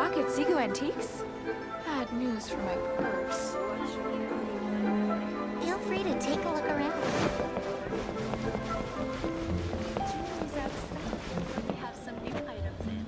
stock at Zigo Antiques? Bad news for my purse. Feel free to take a look around. Jewelry's out of stock, but we have some new items in.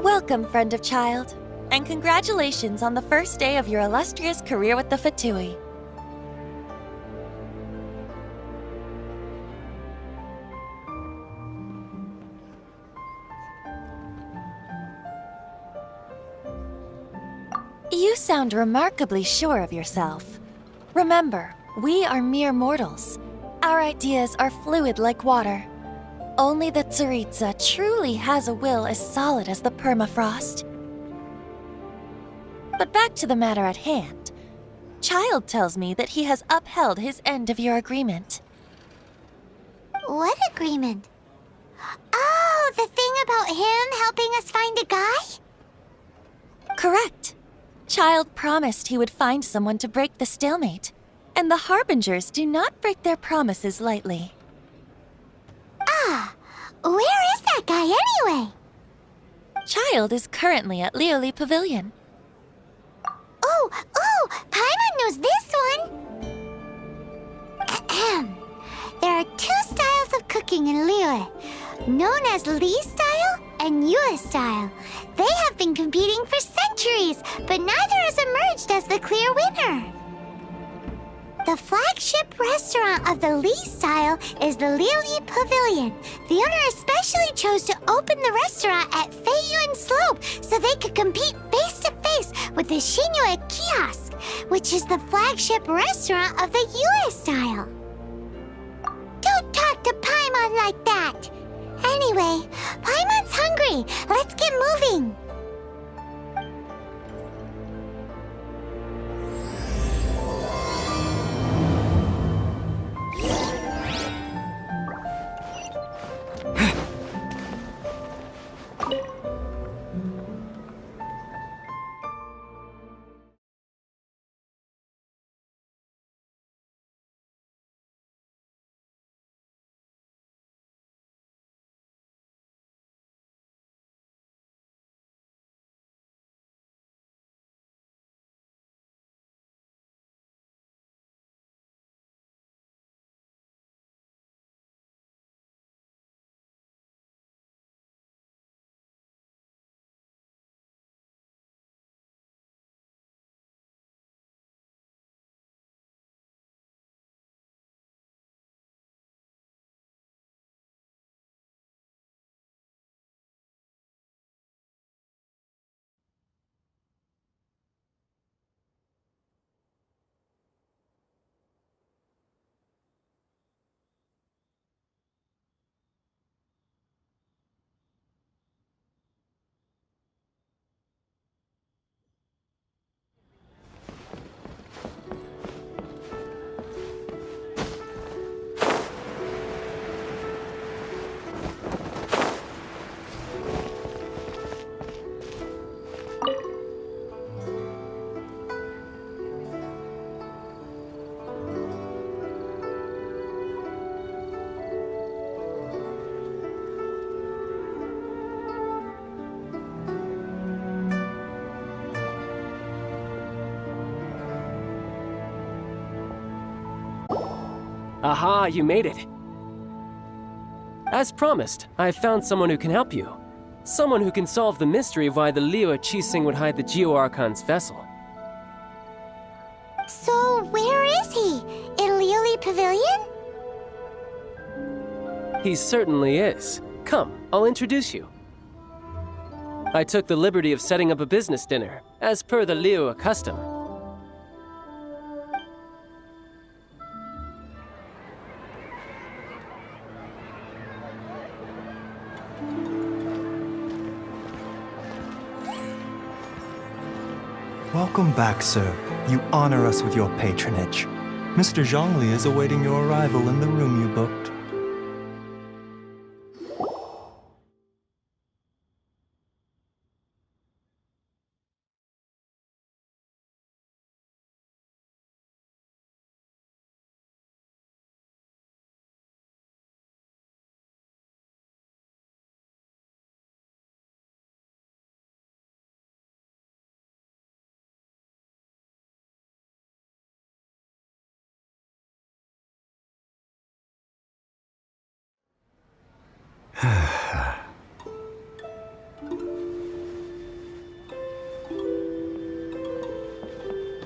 Welcome, friend of child, and congratulations on the first day of your illustrious career with the Fatui. You sound remarkably sure of yourself. Remember, we are mere mortals. Our ideas are fluid like water. Only the Tsaritsa truly has a will as solid as the permafrost. But back to the matter at hand. Child tells me that he has upheld his end of your agreement. What agreement? Oh, the thing about him helping us find a guy? Correct. Child promised he would find someone to break the stalemate, and the Harbingers do not break their promises lightly. Ah, where is that guy anyway? Child is currently at Lioli Pavilion. Oh, Paimon knows this one! Ahem. There are two styles of cooking in Liyue, known as Li style and Yue style. They have been competing for centuries, but neither has emerged as the clear winner. The flagship restaurant of the Li style is the Lioli Pavilion. The owner especially chose to open the restaurant at Feiyuan Slope so they could compete face-to-face with the Xinyue Kiosk, which is the flagship restaurant of the Yue style. Don't talk to Paimon like that! Anyway, Paimon's hungry. Let's get moving. Aha, you made it. As promised, I have found someone who can help you. Someone who can solve the mystery of why the Liu Qixing would hide the Geo-Archon's vessel. So, where is he? In Liuli Pavilion? He certainly is. Come, I'll introduce you. I took the liberty of setting up a business dinner, as per the Liu custom. Welcome back, sir. You honor us with your patronage. Mr. Zhongli is awaiting your arrival in the room you booked.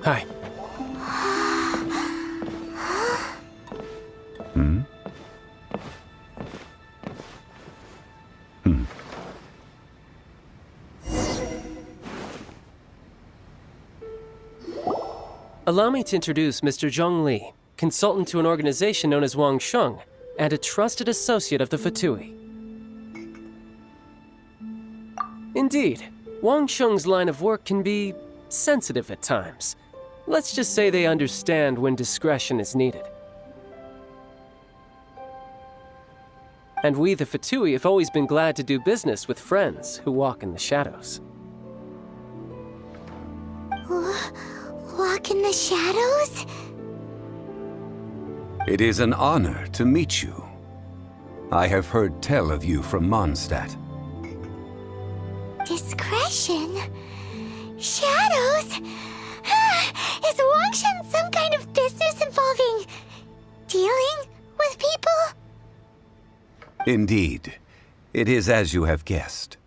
Hi. Allow me to introduce Mr. Zhong Li, consultant to an organization known as Wang Sheng, and a trusted associate of the Fatui. Indeed, Wang Sheng's line of work can be sensitive at times. Let's just say they understand when discretion is needed. And we, the Fatui, have always been glad to do business with friends who walk in the shadows. Walk in the shadows? It is an honor to meet you. I have heard tell of you from Mondstadt. Discretion? Shadows? Is Wangshan some kind of business involving dealing with people? Indeed, it is as you have guessed.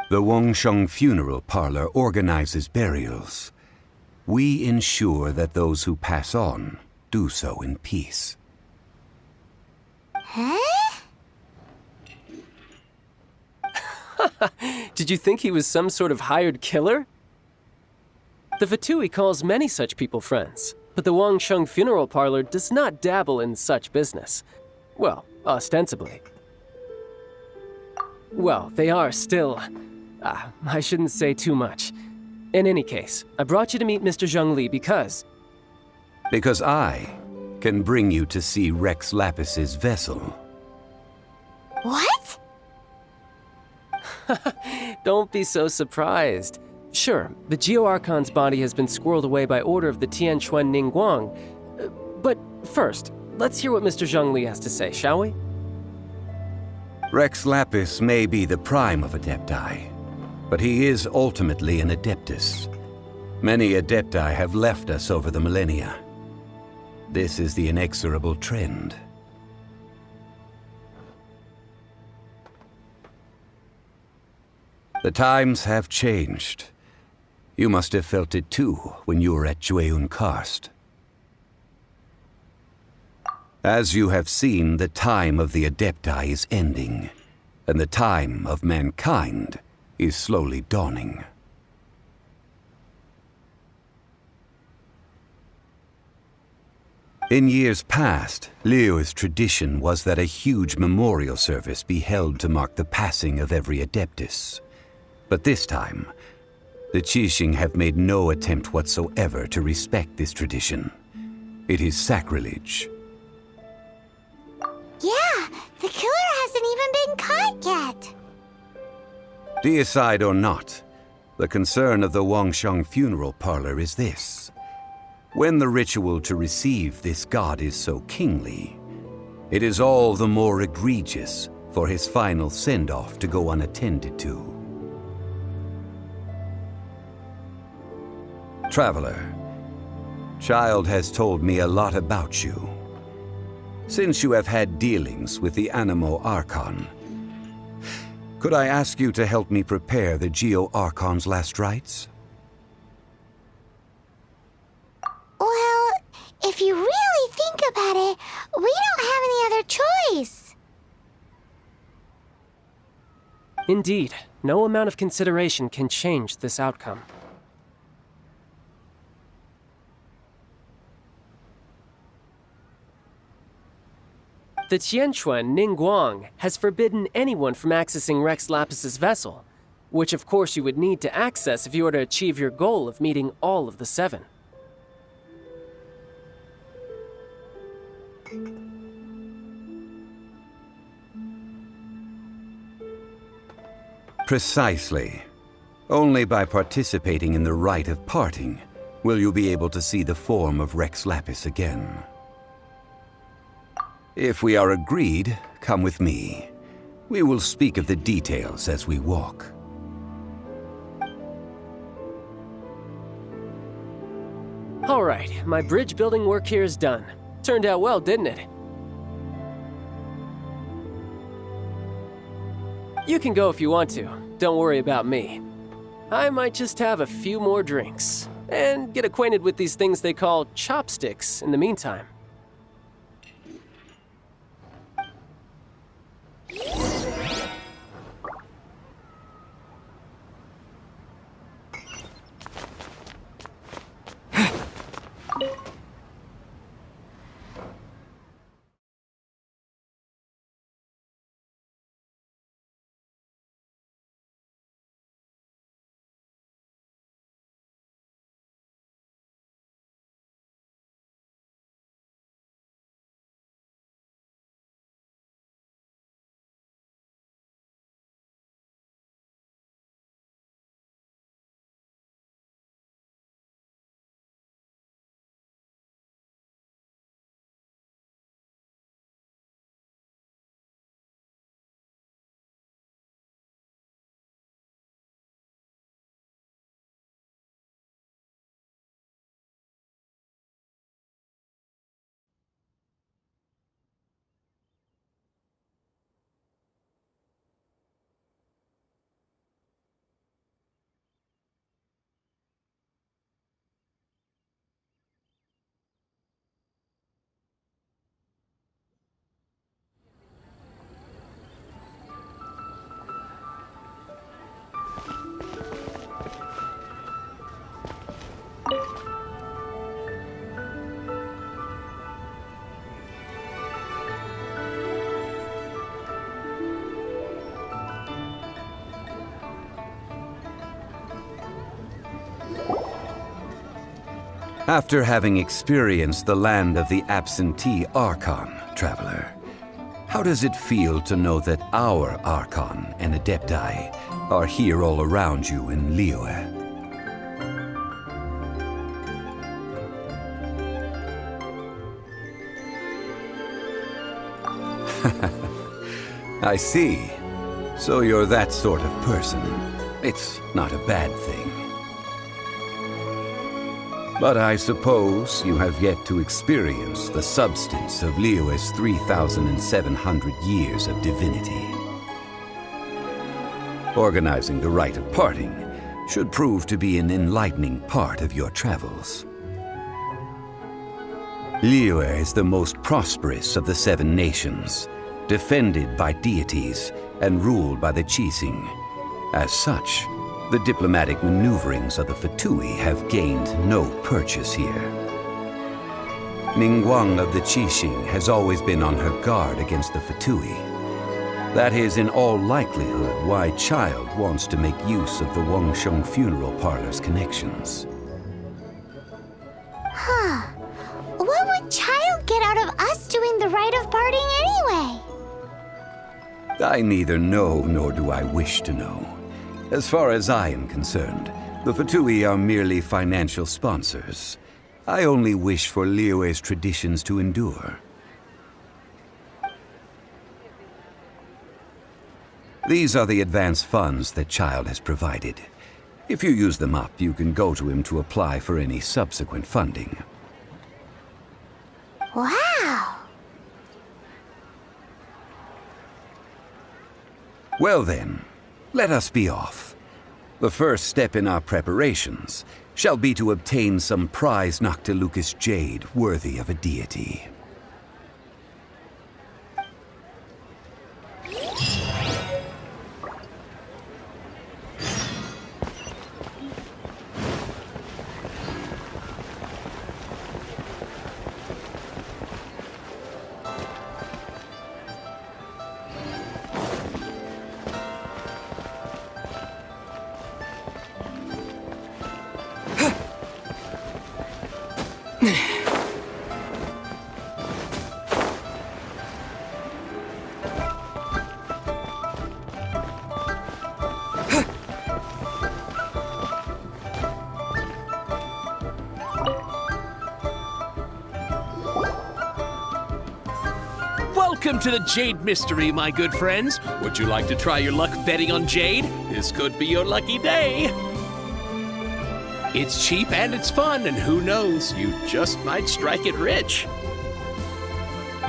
The Wangsheng Funeral Parlor organizes burials. We ensure that those who pass on do so in peace. Huh? Did you think he was some sort of hired killer? The Fatui calls many such people friends, but the Wangsheng Funeral Parlor does not dabble in such business. Well, ostensibly. Well, they are still... I shouldn't say too much. In any case, I brought you to meet Mr. Zhong Li because... Because I can bring you to see Rex Lapis's vessel. What? Don't be so surprised. Sure, the Geo-Archon's body has been squirreled away by order of the Tianquan Ningguang. But first, let's hear what Mr. Zhong Li has to say, shall we? Rex Lapis may be the prime of Adepti, but he is ultimately an Adeptus. Many Adepti have left us over the millennia. This is the inexorable trend. The times have changed. You must have felt it too when you were at Jueyun Karst. As you have seen, the time of the Adepti is ending, and the time of mankind is slowly dawning. In years past, Liu's tradition was that a huge memorial service be held to mark the passing of every Adeptus. But this time, the Qixing have made no attempt whatsoever to respect this tradition. It is sacrilege. Yeah, the killer hasn't even been caught yet. Deicide or not, the concern of the Wangsheng Funeral Parlor is this. When the ritual to receive this god is so kingly, it is all the more egregious for his final send-off to go unattended to. Traveler, Child has told me a lot about you. Since you have had dealings with the Animo Archon, could I ask you to help me prepare the Geo Archon's last rites? Well, if you really think about it, we don't have any other choice. Indeed, no amount of consideration can change this outcome. The Tianquan Ningguang has forbidden anyone from accessing Rex Lapis's vessel, which of course you would need to access if you were to achieve your goal of meeting all of the 7. Precisely. Only by participating in the rite of parting will you be able to see the form of Rex Lapis again. If we are agreed, come with me. We will speak of the details as we walk. All right, my bridge building work here is done. Turned out well, didn't it? You can go if you want to. Don't worry about me. I might just have a few more drinks and get acquainted with these things they call chopsticks in the meantime. After having experienced the land of the absentee Archon, traveler, how does it feel to know that our Archon and Adepti are here all around you in Liyue? I see. So you're that sort of person. It's not a bad thing. But I suppose you have yet to experience the substance of Liyue's 3,700 years of divinity. Organizing the rite of parting should prove to be an enlightening part of your travels. Liyue is the most prosperous of the 7 nations, defended by deities and ruled by the Qixing. As such, the diplomatic maneuverings of the Fatui have gained no purchase here. Ningguang of the Qixing has always been on her guard against the Fatui. That is in all likelihood why Child wants to make use of the Wangsheng funeral parlor's connections. Huh. What would Child get out of us doing the rite of parting anyway? I neither know nor do I wish to know. As far as I am concerned, the Fatui are merely financial sponsors. I only wish for Liyue's traditions to endure. These are the advance funds that Child has provided. If you use them up, you can go to him to apply for any subsequent funding. Well then, let us be off. The first step in our preparations shall be to obtain some prize Noctilucous jade worthy of a deity. Welcome to the Jade Mystery, my good friends. Would you like to try your luck betting on Jade? This could be your lucky day. It's cheap and it's fun, and who knows, you just might strike it rich.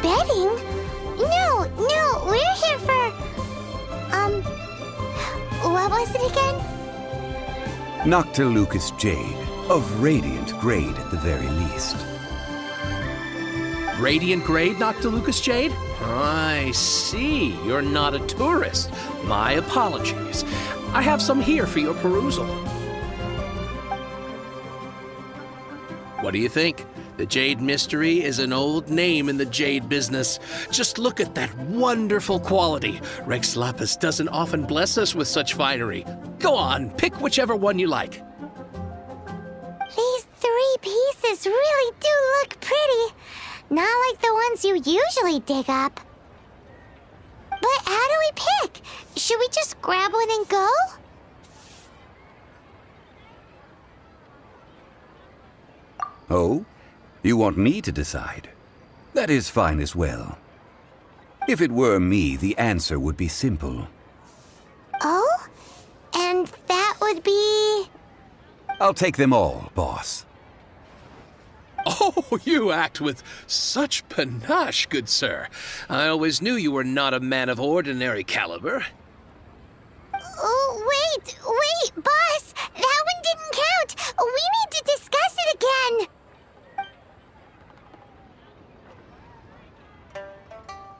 Betting? No, we're here for... what was it again? Noctilucous jade, of radiant grade at the very least. Radiant grade, Noctilucous jade? I see. You're not a tourist. My apologies. I have some here for your perusal. What do you think? The Jade Mystery is an old name in the jade business. Just look at that wonderful quality. Rex Lapis doesn't often bless us with such finery. Go on, pick whichever one you like. These 3 pieces really do look pretty. Not like the ones you usually dig up. But how do we pick? Should we just grab one and go? Oh? You want me to decide? That is fine as well. If it were me, the answer would be simple. Oh? And that would be... I'll take them all, boss. Oh, you act with such panache, good sir. I always knew you were not a man of ordinary caliber. Oh, wait, boss! That one didn't count! We need to discuss it again!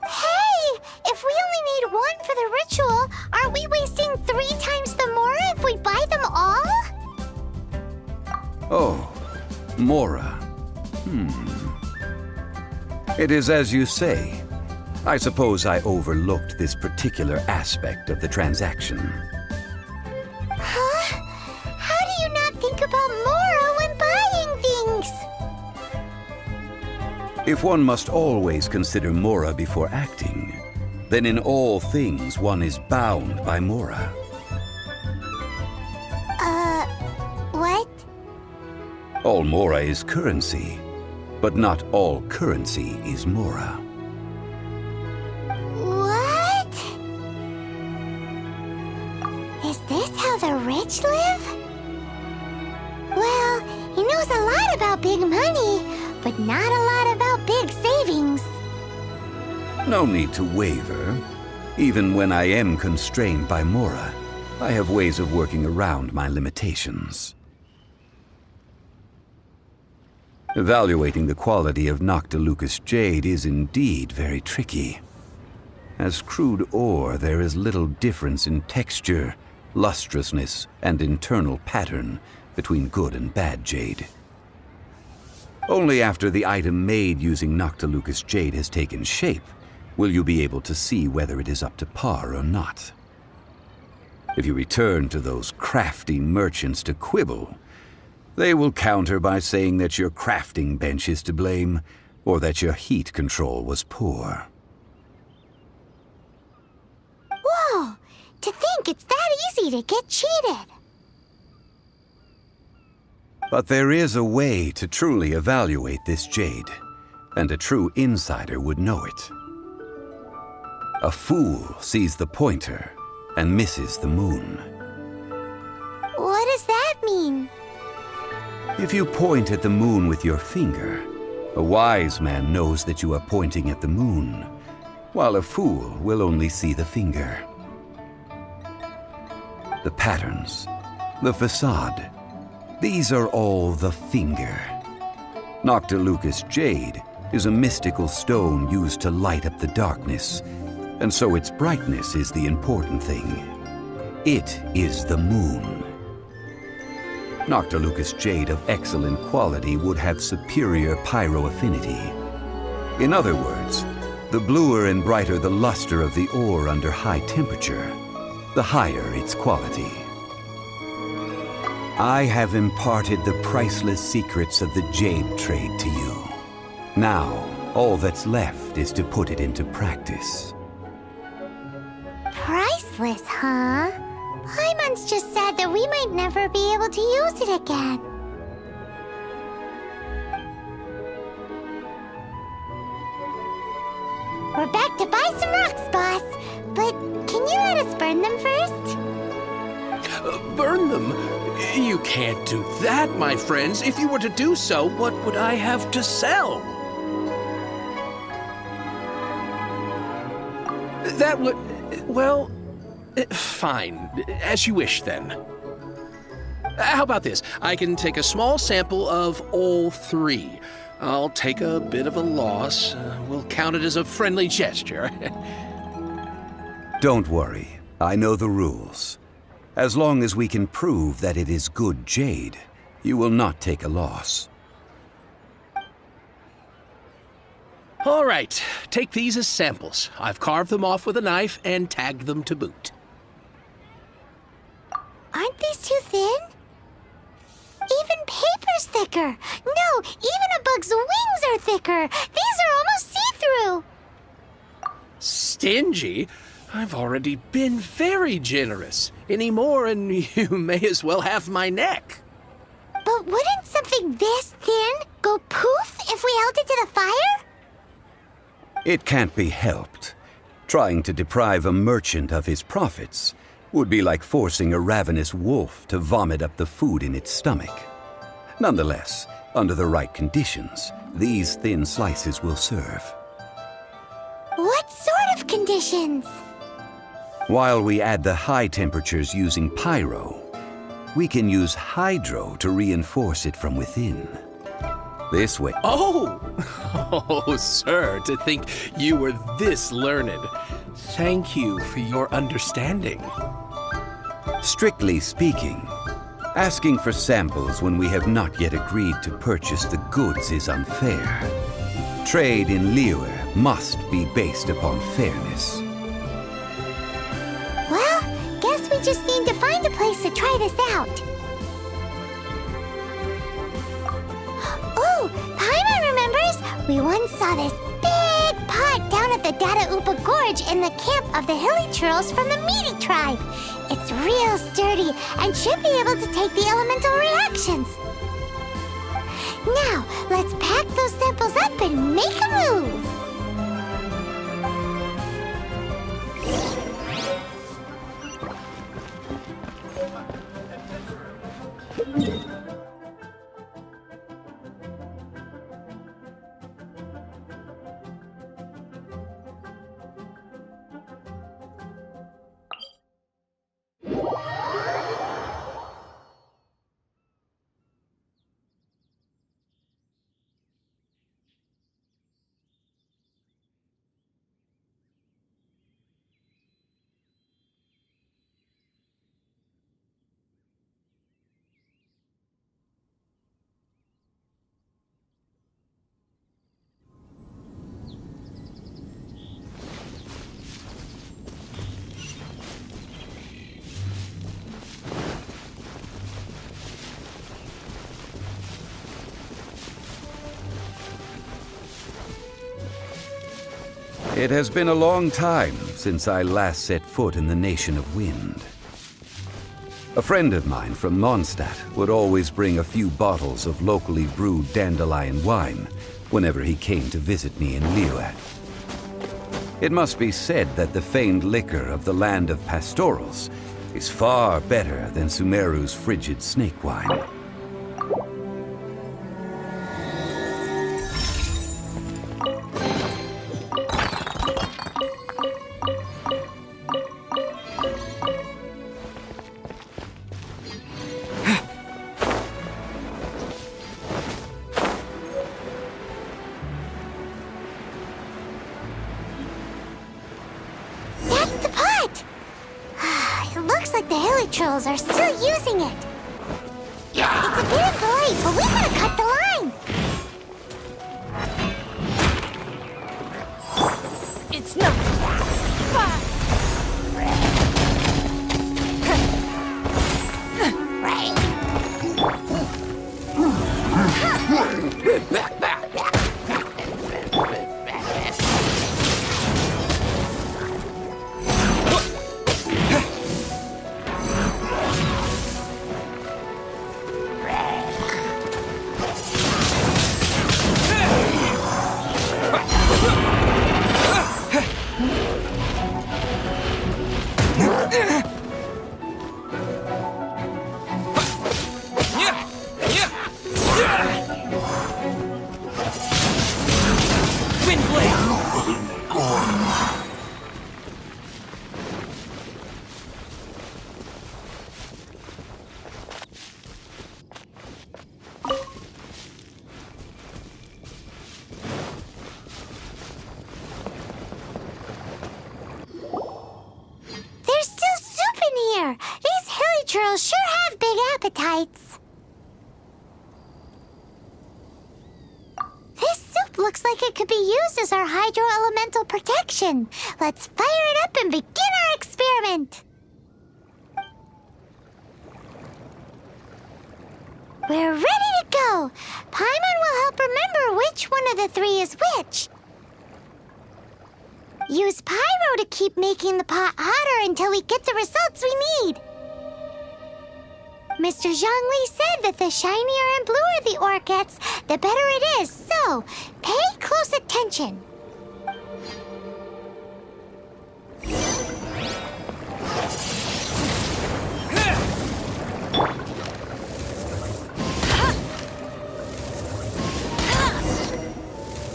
Hey! If we only need one for the ritual, aren't we wasting 3 times the Mora if we buy them all? Oh, Mora. It is as you say. I suppose I overlooked this particular aspect of the transaction. Huh? How do you not think about Mora when buying things? If one must always consider Mora before acting, then in all things one is bound by Mora. What? All Mora is currency, but not all currency is Mora. What? Is this how the rich live? Well, he knows a lot about big money, but not a lot about big savings. No need to waver. Even when I am constrained by Mora, I have ways of working around my limitations. Evaluating the quality of Noctilucous jade is indeed very tricky. As crude ore, there is little difference in texture, lustrousness, and internal pattern between good and bad jade. Only after the item made using Noctilucous jade has taken shape will you be able to see whether it is up to par or not. If you return to those crafty merchants to quibble, they will counter by saying that your crafting bench is to blame, or that your heat control was poor. Whoa! To think it's that easy to get cheated! But there is a way to truly evaluate this jade, and a true insider would know it. A fool sees the pointer and misses the moon. What does that mean? If you point at the moon with your finger, a wise man knows that you are pointing at the moon, while a fool will only see the finger. the patterns, the facade. These are all the finger. Noctilucus jade is a mystical stone used to light up the darkness, and so its brightness is the important thing. It is the moon. Noctilucus jade of excellent quality would have superior pyro-affinity. In other words, the bluer and brighter the luster of the ore under high temperature, the higher its quality. I have imparted the priceless secrets of the jade trade to you. Now, all that's left is to put it into practice. Priceless, huh? Paimon's just sad that we might never be able to use it again. We're back to buy some rocks, boss. But can you let us burn them first? Burn them? You can't do that, my friends. If you were to do so, what would I have to sell? That would... well... fine. As you wish, then. How about this? I can take a small sample of all three. I'll take a bit of a loss. We'll count it as a friendly gesture. Don't worry. I know the rules. As long as we can prove that it is good jade, you will not take a loss. All right. Take these as samples. I've carved them off with a knife and tagged them to boot. Aren't these too thin? Even paper's thicker. No, even a bug's wings are thicker. These are almost see-through. Stingy? I've already been very generous. Any more and you may as well have my neck. But wouldn't something this thin go poof if we held it to the fire? It can't be helped. Trying to deprive a merchant of his profits would be like forcing a ravenous wolf to vomit up the food in its stomach. Nonetheless, under the right conditions, these thin slices will serve. What sort of conditions? While we add the high temperatures using pyro, we can use hydro to reinforce it from within. This way... Oh! Oh, sir, to think you were this learned. Thank you for your understanding. Strictly speaking, asking for samples when we have not yet agreed to purchase the goods is unfair. Trade in Liyue must be based upon fairness. Well, guess we just need to find a place to try this out. Oh, Paimon remembers! We once saw this big pot down at the Dada Upa Gorge in the camp of the hilly churls from the Meaty tribe. It's real sturdy and should be able to take the elemental reactions. Now, let's pack those samples up and make a move. It has been a long time since I last set foot in the Nation of Wind. A friend of mine from Mondstadt would always bring a few bottles of locally brewed dandelion wine whenever he came to visit me in Liyue. It must be said that the famed liquor of the land of pastorals is far better than Sumeru's frigid snake wine. Looks like the hilly trolls are still using it. It's a bit of late, but we gotta cut the line. It's no. There's still soup in here. These hilly trolls sure have big appetites. This soup looks like it could be used as our hydro-elemental protection. Let's fire it up and begin our experiment. We're ready to go. Paimon will help remember which one of the three is which. Use pyro to keep making the pot hotter until we get the results we need. Mr. Zhongli said that the shinier and bluer the ore gets, the better it is, so pay close attention.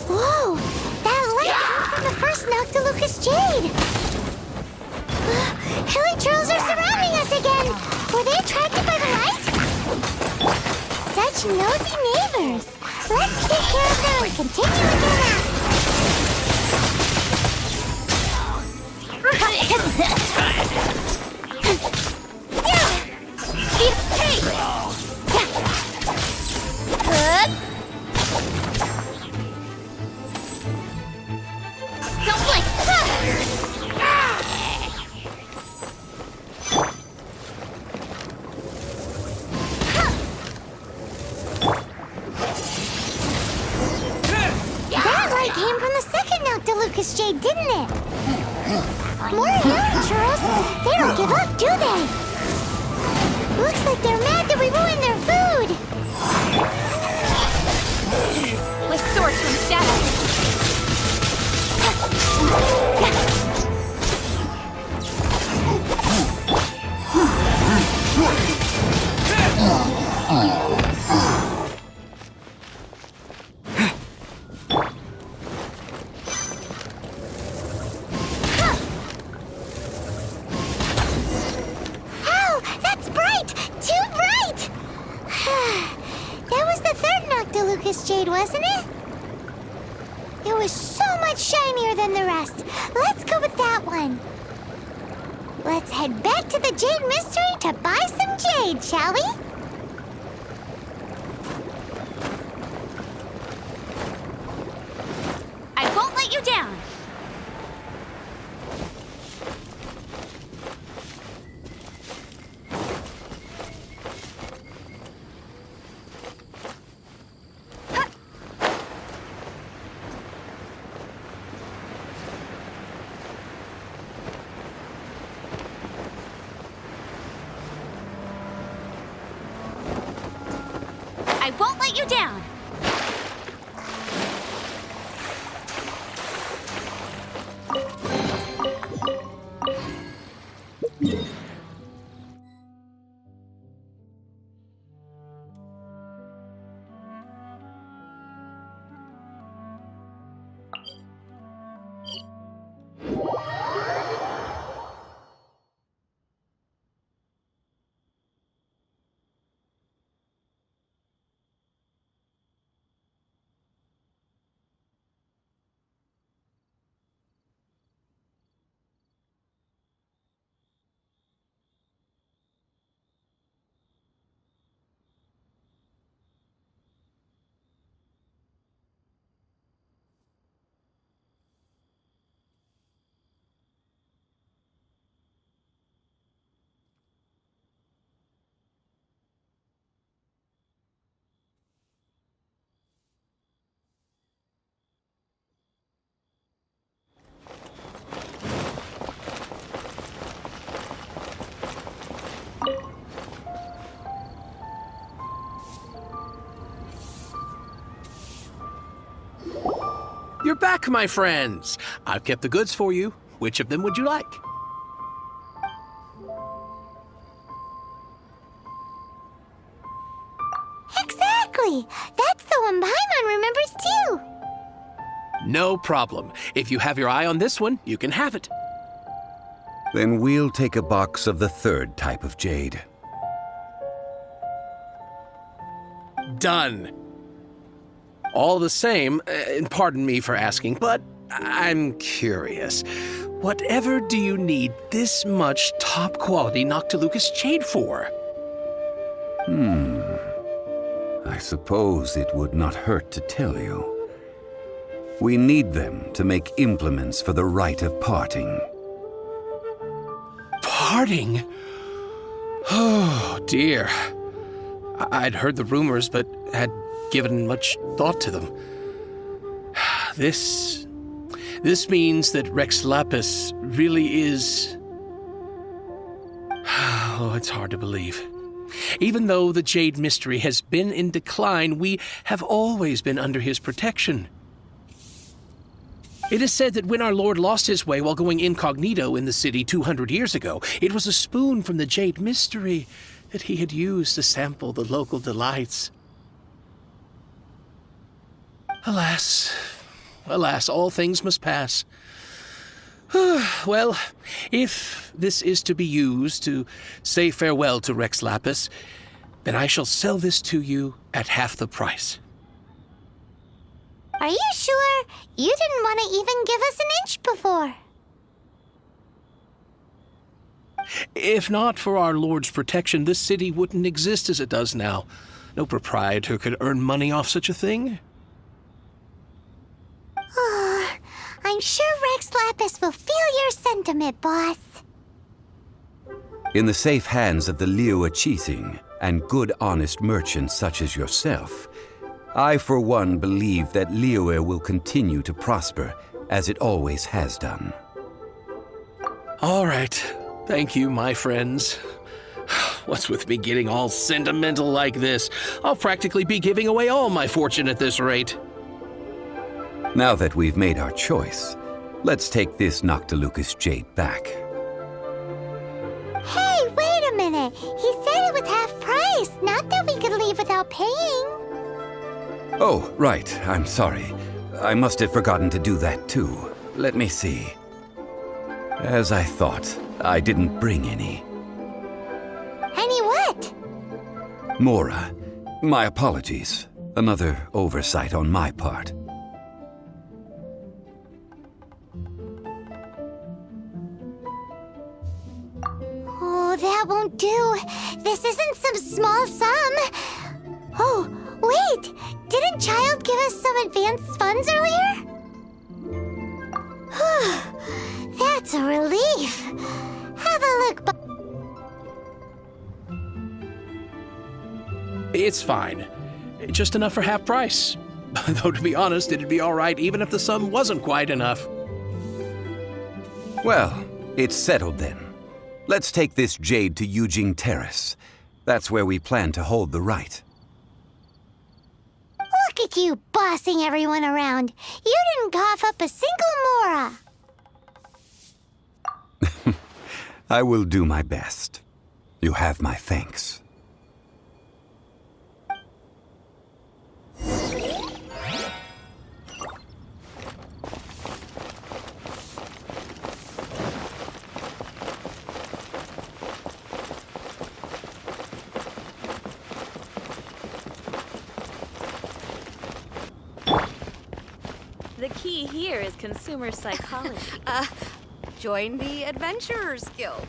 Whoa! That light came from the first Noctilucous Jade! Hilly trolls are surrounding us again! Were they attracted by the light? Such nosy neighbors! Let's take care of them and continue with their nap! That light came from the second Noctilucous Jade, didn't it? More hilly trolls! They don't give up, do they? Looks like they're mad that we ruined their food! With swords from shadow. Ow! That's bright! Too bright! That was the third Noctilucous Jade, wasn't it? It was so much shinier than the rest. Let's go with that one. Let's head back to the Jade Mystery to buy some jade, shall we? I won't let you down. I won't let you down. back, my friends. I've kept the goods for you. Which of them would you like? Exactly! That's the one Paimon remembers too! No problem. If you have your eye on this one, you can have it. Then we'll take a box of the third type of jade. Done. All the same, and pardon me for asking, but I'm curious. Whatever do you need this much top-quality Noctilucous jade for? I suppose it would not hurt to tell you. We need them to make implements for the rite of parting. Parting? Oh, dear. I'd heard the rumors, but had given much thought to them. This means that Rex Lapis really is... Oh, it's hard to believe. Even though the Jade Mystery has been in decline, we have always been under his protection. It is said that when our Lord lost his way while going incognito in the city 200 years ago, it was a spoon from the Jade Mystery that he had used to sample the local delights. Alas, alas, all things must pass. Well, if this is to be used to say farewell to Rex Lapis, then I shall sell this to you at half the price. Are you sure? You didn't want to even give us an inch before. If not for our Lord's protection, this city wouldn't exist as it does now. No proprietor could earn money off such a thing. I'm sure Rex Lapis will feel your sentiment, boss. In the safe hands of the Liyue Qixing and good honest merchants such as yourself, I for one believe that Liyue will continue to prosper as it always has done. All right. Thank you, my friends. What's with me getting all sentimental like this? I'll practically be giving away all my fortune at this rate. Now that we've made our choice, let's take this Noctilucous jade back. Hey, wait a minute. He said it was half price, not that we could leave without paying. Oh, right. I'm sorry. I must have forgotten to do that too. Let me see. As I thought, I didn't bring any. Any what? Mora, my apologies. Another oversight on my part. Oh, that won't do. This isn't some small sum. Oh, wait! Didn't Child give us some advanced funds earlier? That's a relief. Have a look, It's fine. Just enough for half price. Though, to be honest, it'd be all right even if the sum wasn't quite enough. Well, it's settled then. Let's take this jade to Yujing Terrace. That's where we plan to hold the rite. Look at you bossing everyone around. You didn't cough up a single Mora. I will do my best. You have my thanks. The key here is consumer psychology. Join the Adventurers Guild.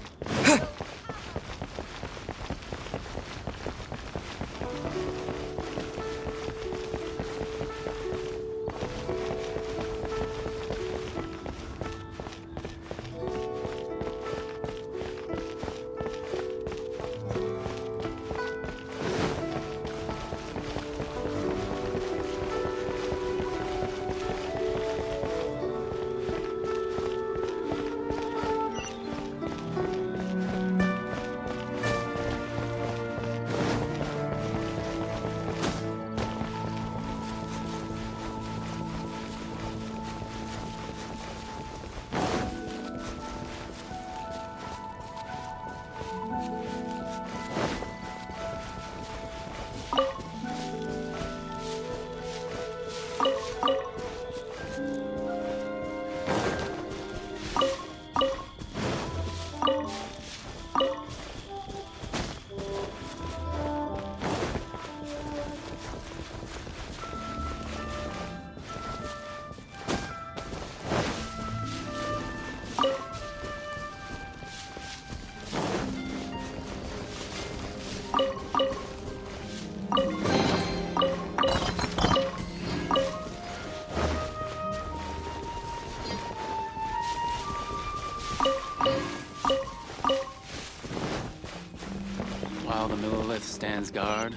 While the Millilith stands guard,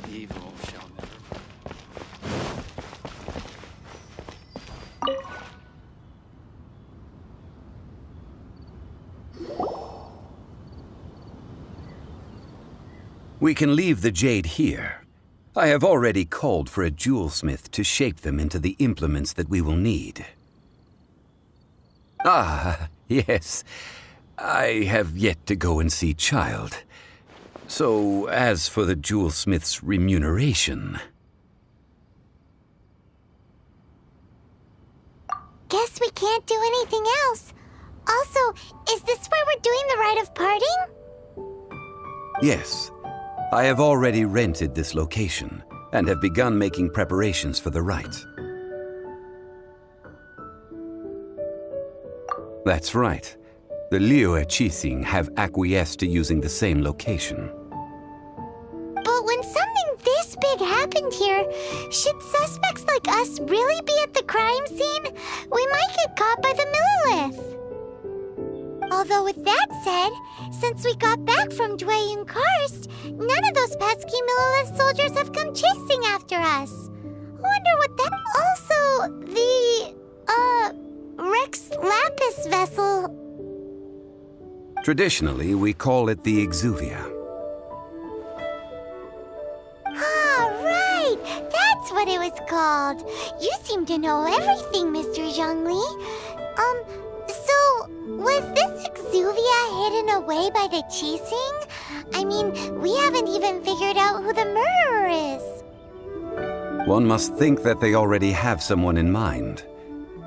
evil shall never. We can leave the jade here. I have already called for a jewelsmith to shape them into the implements that we will need. Ah, yes. I have yet to go and see Child. So, as for the jewelsmith's remuneration... Guess we can't do anything else. Also, is this where we're doing the rite of parting? Yes. I have already rented this location and have begun making preparations for the rite. That's right. The Liyue Qixing have acquiesced to using the same location. But when something this big happened here, should suspects like us really be at the crime scene? We might get caught by the Millilith. Although with that said, since we got back from Dwayne Karst, none of those pesky Millilith soldiers have come chasing after us. Wonder what that... Also, the... Rex Lapis vessel... Traditionally, we call it the Exuvia. Ah, right! That's what it was called. You seem to know everything, Mr. Zhongli. So, was this Exuvia hidden away by the Qixing? I mean, we haven't even figured out who the murderer is. One must think that they already have someone in mind.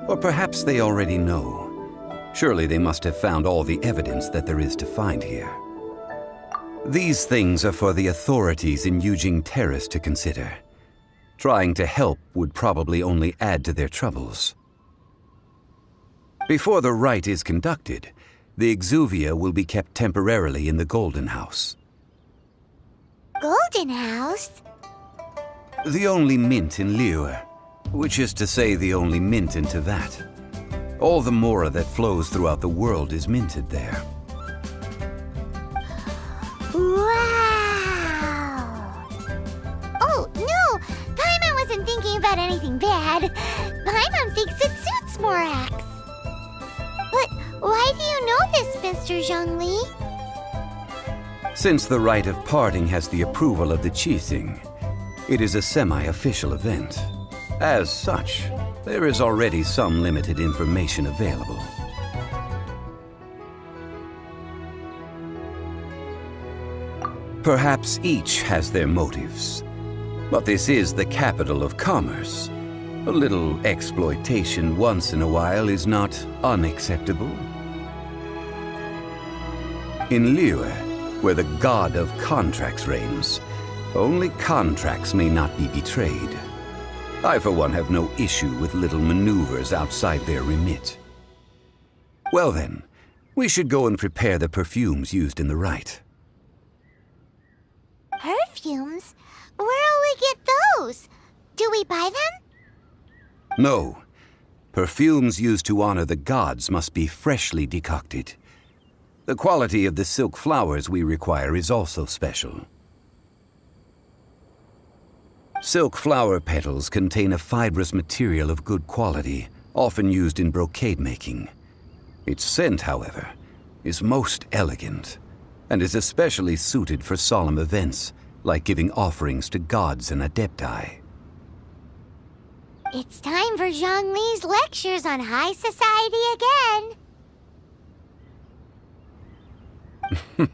Or perhaps they already know. Surely they must have found all the evidence that there is to find here. These things are for the authorities in Yujing Terrace to consider. Trying to help would probably only add to their troubles. Before the rite is conducted, the Exuvia will be kept temporarily in the Golden House. Golden House? The only mint in Liyue, which is to say the only mint in Tevat. All the mora that flows throughout the world is minted there. Wow! Oh, no! Paimon wasn't thinking about anything bad. Paimon thinks it suits Morax. But why do you know this, Mr. Zhongli? Since the rite of parting has the approval of the Qixing, it is a semi-official event. As such, there is already some limited information available. Perhaps each has their motives. But this is the capital of commerce. A little exploitation once in a while is not unacceptable. In Liyue, where the god of contracts reigns, only contracts may not be betrayed. I, for one, have no issue with little maneuvers outside their remit. Well then, we should go and prepare the perfumes used in the rite. Perfumes? Where'll we get those? Do we buy them? No. Perfumes used to honor the gods must be freshly decocted. The quality of the silk flowers we require is also special. Silk flower petals contain a fibrous material of good quality, often used in brocade making. Its scent, however, is most elegant, and is especially suited for solemn events, like giving offerings to gods and adepti. It's time for Zhongli's lectures on high society again.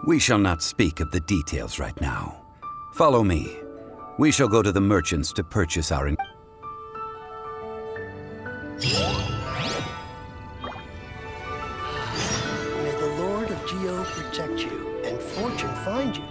We shall not speak of the details right now. Follow me. We shall go to the merchants to purchase our... May the Lord of Geo protect you, and fortune find you.